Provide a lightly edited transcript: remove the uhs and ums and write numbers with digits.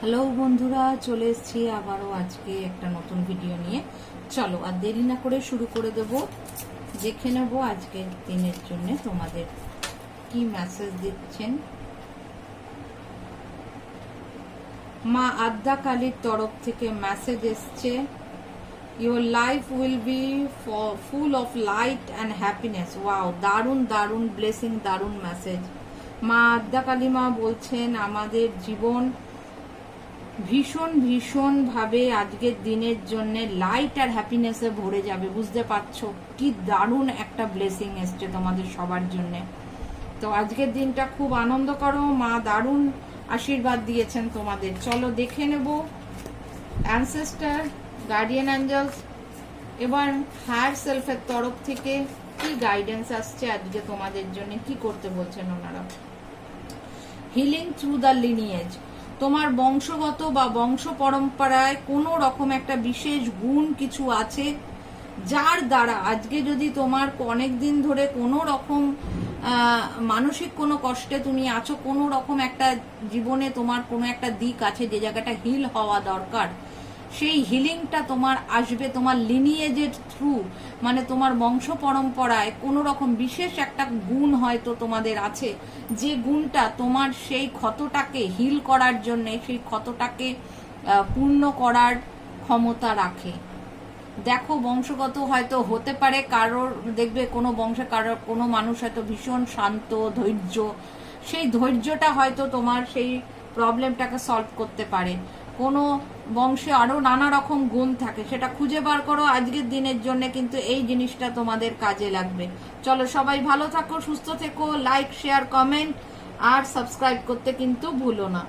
Hello বন্ধুরা, চলে এসেছি আবারও আজকে একটা নতুন ভিডিও নিয়ে। চলো আর দেরি না করে শুরু করে দেব। দেখে নেব আজকের দিনের জন্য তোমাদের কি মেসেজ দিচ্ছেন মা আদ্যা কালীর তরফ থেকে। মেসেজ এসছে, your life will be full of light and happiness. Wow, দারুণ দারুণ ব্লেসিং, দারুণ মেসেজ। মা আদ্যা কালী মা বলছেন আমাদের জীবন ভীষণ ভীষণ ভাবে আজকের দিনের জন্য লাইট আর হ্যাপিনেসে ভরে যাবে। বুঝতে পারছো কি দারুণ একটা ব্লেসিং এসছে তোমাদের সবার জন্য। তো আজকের দিনটা খুব আনন্দ করো, মা দারুণ আশীর্বাদ দিয়েছেন তোমাদের। চলো দেখে নেব অ্যানসেস্টার, গার্ডিয়ান অ্যাঞ্জেলস এবার হায়ার সেলফের তরফ থেকে কি গাইডেন্স আসছে আজকে তোমাদের জন্য, কি করতে বলছেন ওনারা। Healing through the lineage. তোমার বংশগত বা বংশ পরম্পরায় কোনো রকম একটা বিশেষ গুণ কিছু আছে, যার দ্বারা আজকে যদি তোমার অনেক দিন ধরে কোনো রকম মানসিক কোনো কষ্টে তুমি আছো, কোনো রকম একটা জীবনে তোমার কোনো একটা দিক আছে যে জায়গাটা হিল হওয়া দরকার, সেই হিলিংটা তোমার আসবে তোমার লিনিয়েজের থ্রু। মানে তোমার বংশ পরম্পরায় কোনো রকম বিশেষ একটা গুণ হয়তো তোমাদের আছে, যে গুণটা তোমার সেই ক্ষতটাকে হিল করার জন্য, সেই ক্ষতটাকে পূর্ণ করার ক্ষমতা রাখে। দেখো বংশগত হয়তো হতে পারে কারোর, দেখবে কোনো বংশে কারোর কোনো মানুষ হয়তো ভীষণ শান্ত ধৈর্য, সেই ধৈর্যটা হয়তো তোমার সেই প্রবলেমটাকে সলভ করতে পারে। কোনো বংশে আরো নানা রকম গুণ থাকে, সেটা খুঁজে বার করো আজকের দিনের জন্য, কিন্তু এই জিনিসটা তোমাদের কাজে লাগবে। চলো সবাই ভালো থাকো, সুস্থ থেকো, লাইক শেয়ার কমেন্ট আর সাবস্ক্রাইব করতে কিন্তু ভুলো না।